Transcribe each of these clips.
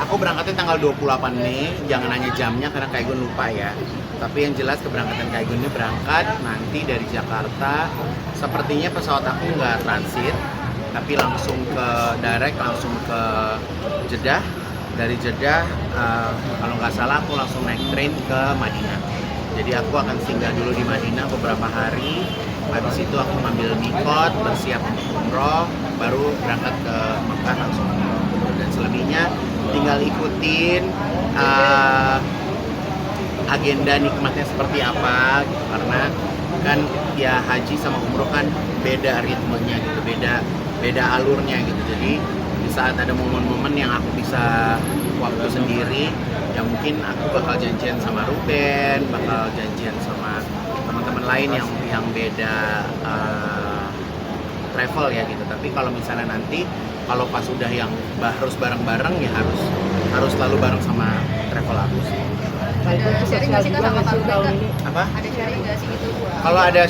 Aku berangkatnya tanggal 28 Mei, jangan nanya jamnya karena Kaigun lupa ya. Tapi yang jelas keberangkatan Kaigun ini berangkat nanti dari Jakarta. Sepertinya pesawat aku nggak transit, tapi langsung ke direct, langsung ke Jeddah. Dari Jeddah, kalau nggak salah aku langsung naik train ke Madinah. Jadi aku akan singgah dulu di Madinah beberapa hari. Habis itu aku ngambil mikot, bersiap untuk umroh, baru berangkat ke Mekah langsung umroh. Dan selebihnya tinggal ikutin agenda nikmatnya seperti apa gitu. Karena kan ya haji sama umroh kan beda ritmenya gitu, beda alurnya gitu. Jadi di saat ada momen-momen yang aku bisa waktu sendiri, ya mungkin aku bakal janjian sama Ruben, bakal janjian sama teman-teman lain yang beda travel ya gitu. Tapi kalau misalnya nanti kalau pas udah yang harus bareng-bareng ya harus selalu bareng sama travel aku sih. Ada sharing nggak sih Kak sama Kak Ruben, Kak? Apa? Ada sharing nggak sih gitu? Kalau ada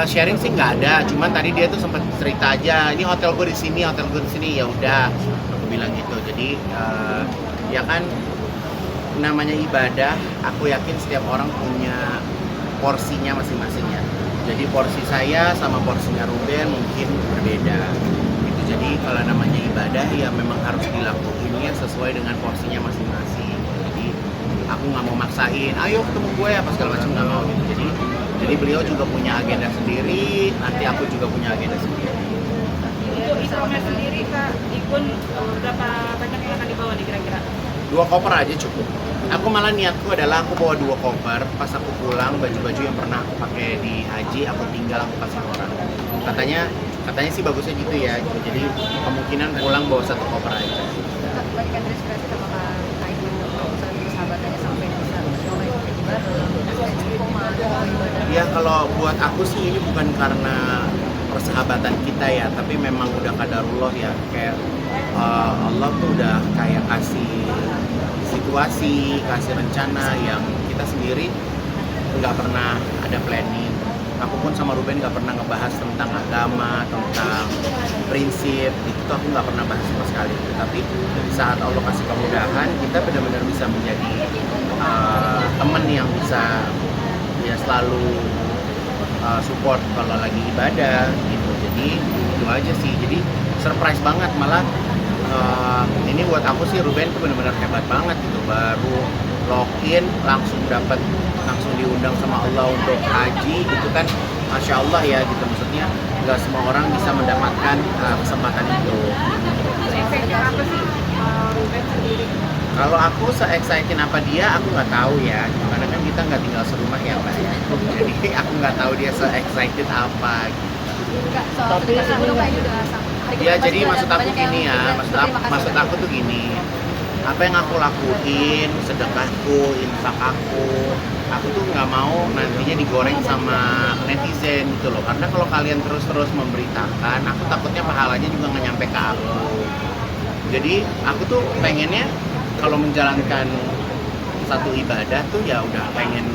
sharing sih nggak ada, cuman tadi dia tuh sempat cerita aja, ini hotel gue di sini, hotel gue di sini, ya udah, aku bilang gitu. Jadi ya kan namanya ibadah, aku yakin setiap orang punya porsinya masing-masing ya. Jadi porsi saya sama porsinya Ruben mungkin berbeda. Gitu. Jadi kalau namanya ibadah ya memang harus dilakuinnya sesuai dengan porsinya masing-masing. Jadi aku nggak mau maksain, ayo ketemu gue apa segala macam, nggak mau gitu. Jadi beliau juga punya agenda sendiri, nanti aku juga punya agenda sendiri. Untuk ikonnya sendiri Kak, ikon berapa banyak yang akan dibawa nih kira-kira? 2 koper aja cukup. Aku malah niatku adalah aku bawa 2 koper. Pas aku pulang, baju-baju yang pernah aku pakai di haji aku tinggal, aku kasih orang. Katanya sih bagusnya gitu ya. Jadi kemungkinan pulang bawa 1 koper aja. Kak, berikan inspirasi sama Kak Kaigun kalau misalnya persahabatannya sampai bisa mulai haji bareng, sampai istiqomah, ibadah. Ya kalau buat aku sih ini bukan karena persahabatan kita ya, tapi memang udah qadarullah ya. Kayak Allah tuh udah kayak kasih situasi, kasih rencana yang kita sendiri nggak pernah ada planning. Aku pun sama Ruben nggak pernah ngebahas tentang agama, tentang prinsip, itu aku nggak pernah bahas sama sekali. Tapi di saat Allah kasih kemudahan, kita benar-benar bisa menjadi teman yang bisa ya selalu support kalau lagi ibadah gitu. Jadi itu aja sih. Jadi surprise banget malah. Ini buat aku sih Ruben tuh benar-benar hebat banget gitu. Baru login langsung diundang sama Allah untuk haji gitu kan, masya Allah ya gitu. Maksudnya nggak semua orang bisa mendapatkan kesempatan itu. Efeknya apa sih Ruben sendiri? Kalau aku se-excited apa dia, aku nggak tahu ya. Karena kan kita nggak tinggal serumah ya Mbak ya. Jadi aku nggak tahu dia se-excited apa. Kak, soal kedekatan lu Kak juga sama. Ya jadi maksud aku gini ya, maksud aku tuh gini. Apa yang aku lakuin, sedekahku, infak aku tuh nggak mau nantinya digoreng sama netizen gitu loh. Karena kalau kalian terus-terus memberitakan, aku takutnya pahalanya juga nggak nyampe ke aku. Jadi aku tuh pengennya kalau menjalankan satu ibadah tuh ya udah pengen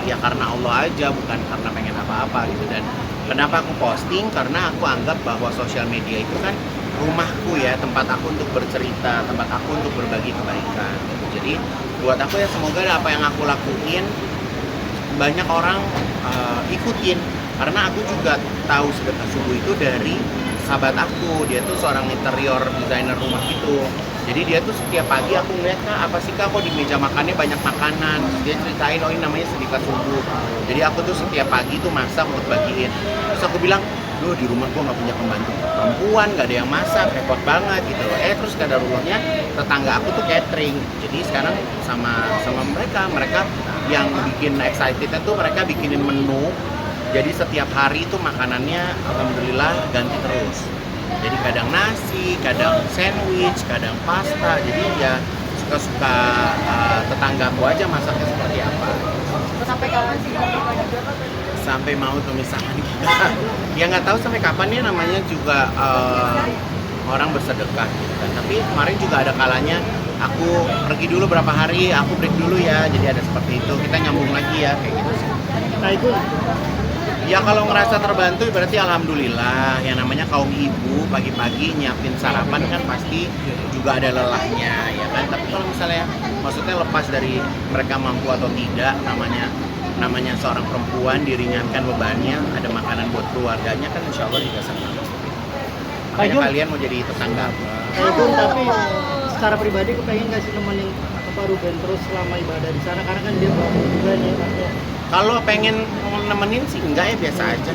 ya karena Allah aja, bukan karena pengen apa-apa gitu. Dan kenapa aku posting? Karena aku anggap bahwa sosial media itu kan rumahku ya, tempat aku untuk bercerita, tempat aku untuk berbagi kebaikan. Jadi buat aku ya semoga apa yang aku lakuin banyak orang ikutin. Karena aku juga tahu sedekah subuh itu dari sahabat aku, dia tuh seorang interior designer rumah gitu. Jadi dia tuh setiap pagi aku ngeliat, Kak, apa sih Kak kok di meja makannya banyak makanan. Dia ceritain, oh ini namanya sedekah subuh. Jadi aku tuh setiap pagi tuh masak buat bagiin. Terus aku bilang, loh di rumah gua nggak punya pembantu perempuan, nggak ada yang masak, repot banget gitu loh. Terus kadarullahnya tetangga aku tuh catering. Jadi sekarang sama mereka yang bikin excitednya tuh mereka bikinin menu. Jadi setiap hari itu makanannya alhamdulillah ganti terus. Jadi kadang nasi, kadang sandwich, kadang pasta. Jadi ya suka-suka tetanggaku aja masaknya seperti apa. Sampai kapan sih kamu juga Kak? Sampai mau memisahkan kita. Ya nggak tahu sampai kapan ya, namanya juga orang bersedekah gitu kan. Tapi kemarin juga ada kalanya aku pergi dulu berapa hari, aku break dulu ya. Jadi ada seperti itu. Kita nyambung lagi ya kayak gitu sih. Nah itu Ya kalau ngerasa terbantu berarti alhamdulillah. Yang namanya kaum ibu pagi-pagi nyiapin sarapan kan pasti juga juga ada lelahnya ya kan. Tapi kalau misalnya maksudnya lepas dari mereka mampu atau tidak, namanya seorang perempuan diringankan bebannya, ada makanan buat keluarganya kan insya Allah juga senang. Makanya kalian mau jadi tetangga apa? Itu tapi secara pribadi aku pengen kasih nemenin apa Ruben terus selama ibadah di sana karena kan dia juga nih artinya. Kalau pengen nemenin sih enggak ya, biasa aja.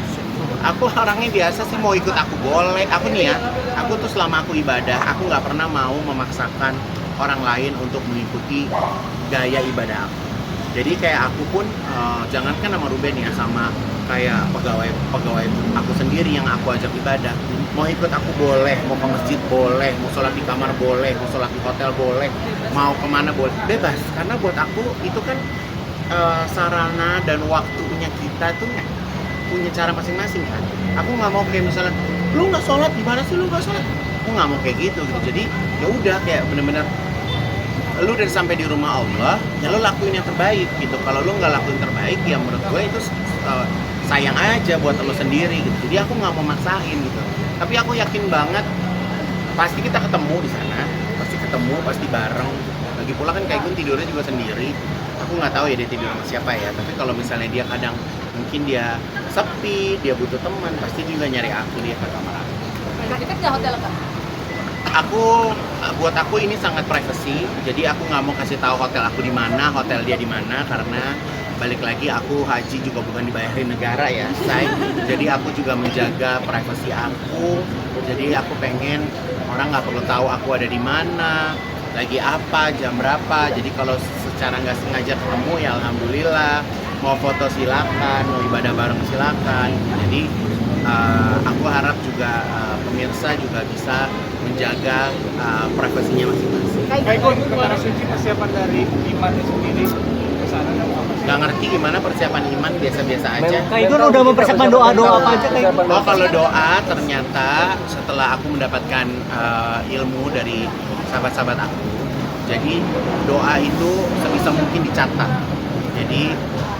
Aku orangnya biasa sih, mau ikut aku boleh. Aku nih ya, aku tuh selama aku ibadah, aku nggak pernah mau memaksakan orang lain untuk mengikuti gaya ibadah aku. Jadi kayak aku pun, jangankan sama Ruben ya, sama kayak pegawai aku sendiri yang aku ajak ibadah. Mau ikut aku boleh, mau ke masjid boleh, mau sholat di kamar boleh, mau sholat di hotel boleh, mau kemana boleh, bebas. Karena buat aku itu kan sarana dan waktunya kita tuh punya cara masing-masing kan. Aku nggak mau kayak misalnya, lu nggak sholat, gimana sih lu nggak sholat? Aku nggak mau kayak gitu. Jadi ya udah kayak bener-bener lu udah sampai di rumah Allah, ya lu lakuin yang terbaik gitu. Kalau lu nggak lakuin terbaik, ya menurut gue itu sayang aja buat lu sendiri gitu. Jadi aku nggak mau maksain gitu. Tapi aku yakin banget pasti kita ketemu di sana, pasti bareng. Lagi pula kan kayak gue tidurnya juga sendiri. Aku nggak tahu ya dia tidur sama siapa ya. Tapi kalau misalnya dia kadang mungkin dia sepi, dia butuh teman, pasti juga nyari aku, dia ke kamar aku. Dekat nggak hotel Kak? Buat aku ini sangat privacy, jadi aku nggak mau kasih tahu hotel aku di mana, hotel dia di mana, karena balik lagi aku haji juga bukan dibayarin negara ya, say. Jadi aku juga menjaga privasi aku. Jadi aku pengen orang nggak perlu tahu aku ada di mana, lagi apa, jam berapa. Jadi kalau secara nggak sengaja ketemu ya alhamdulillah. Mau foto silakan, mau ibadah bareng silakan. Jadi aku harap juga pemirsa juga bisa menjaga privasinya masing-masing. Kayak gue tentara suci persiapan dari imannya sendiri ke sana. Nggak ngerti gimana persiapan iman, biasa-biasa aja. Kayak gue udah mempersiapkan doa-doa apa aja kayak gitu. Oh, kalau doa ternyata setelah aku mendapatkan ilmu dari sahabat-sahabat aku, jadi doa itu sebisa mungkin dicatat. Jadi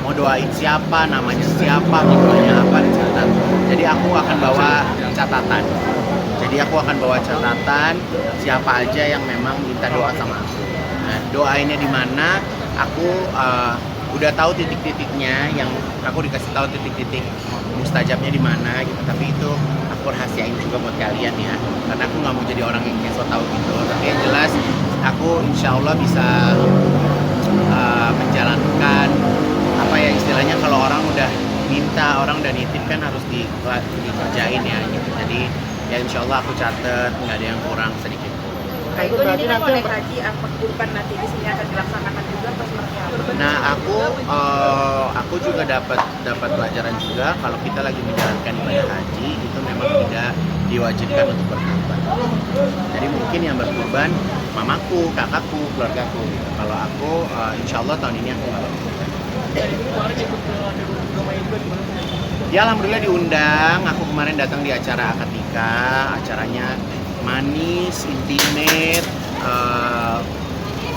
mau doain siapa, namanya siapa, doanya apa, dicatat. Jadi aku akan bawa catatan. Jadi aku akan bawa catatan siapa aja yang memang minta doa sama aku. Nah, doainnya di mana? Aku udah tahu titik-titiknya, yang aku dikasih tahu titik-titik mustajabnya di mana gitu. Tapi itu aku rahasiain juga buat kalian ya, karena aku nggak mau jadi orang yang kayak so tahu gitu. Tapi yang jelas aku insya Allah bisa menjalankan apa ya istilahnya, kalau orang udah minta, orang udah nitip kan harus dikerjain ya gitu. Jadi ya insya Allah aku catet, nggak ada yang kurang sedikit pun. Kayak itu ini kan mau naik haji, apa kurban nanti di sini akan dilaksanakan juga pas seperti apa? Nah aku juga dapat pelajaran juga, kalau kita lagi menjalankan ibadah haji itu memang tidak diwajibkan untuk berkurban. Jadi mungkin yang berkurban mamaku, kakakku, keluargaku gitu. Kalau aku insya Allah tahun ini aku nggak berkurban. Ya alhamdulillah diundang. Aku kemarin datang di acara akad nikah, acaranya manis, intimate,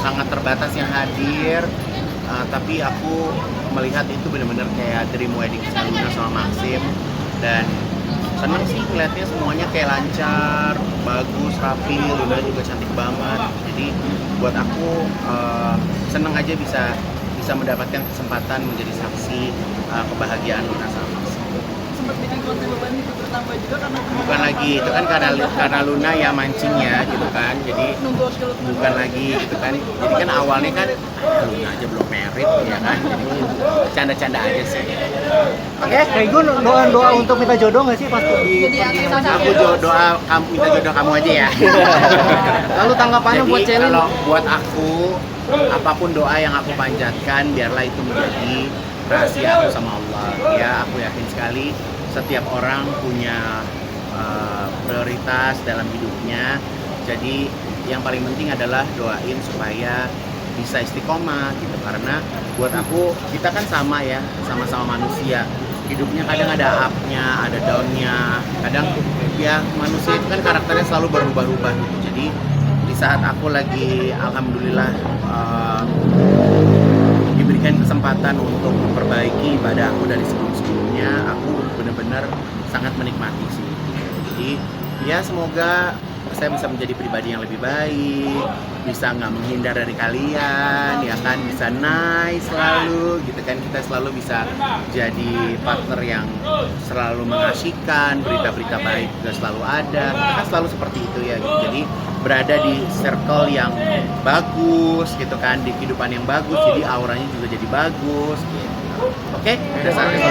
sangat terbatas yang hadir. Tapi aku melihat itu benar-benar kayak dream wedding Luna sama Maxim, dan seneng sih ngeliatnya semuanya kayak lancar, bagus, rapi. Luna juga cantik banget. Jadi buat aku seneng aja bisa mendapatkan kesempatan menjadi saksi kebahagiaan Luna sama Maxim. Sempat bikin konten beban itu bertambah juga karena Bukan lagi, itu kan karena Luna ya mancingnya gitu kan. Jadi bukan lagi gitu kan. Jadi kan awalnya kan Luna aja belum merit ya kan. Jadi canda-canda aja sih. kayak gue doa untuk minta jodoh nggak sih pas di Aku doa kamu, minta jodoh kamu aja ya. lalu tanggapannya buat Jadi challenge kalau buat aku, apapun doa yang aku panjatkan, biarlah itu menjadi rahasia aku sama Allah. Ya, aku yakin sekali setiap orang punya prioritas dalam hidupnya. Jadi yang paling penting adalah doain supaya bisa istiqomah gitu. Karena buat aku, kita kan sama ya, sama-sama manusia. Hidupnya kadang ada up-nya, ada down-nya. Kadang ya manusia itu kan karakternya selalu berubah-ubah gitu. Jadi di saat aku lagi alhamdulillah diberikan kesempatan untuk memperbaiki ibadah aku dari sebelum-sebelumnya, aku benar-benar sangat menikmati sih. Jadi ya semoga saya bisa menjadi pribadi yang lebih baik, bisa nggak menghindar dari kalian, ya kan, bisa nice selalu, gitu kan, kita selalu bisa jadi partner yang selalu mengasihkan, berita-berita baik juga selalu ada, kita kan selalu seperti itu ya, gitu. Jadi berada di circle yang bagus, gitu kan, di kehidupan yang bagus, jadi auranya juga jadi bagus, gitu. Oke, udah saatnya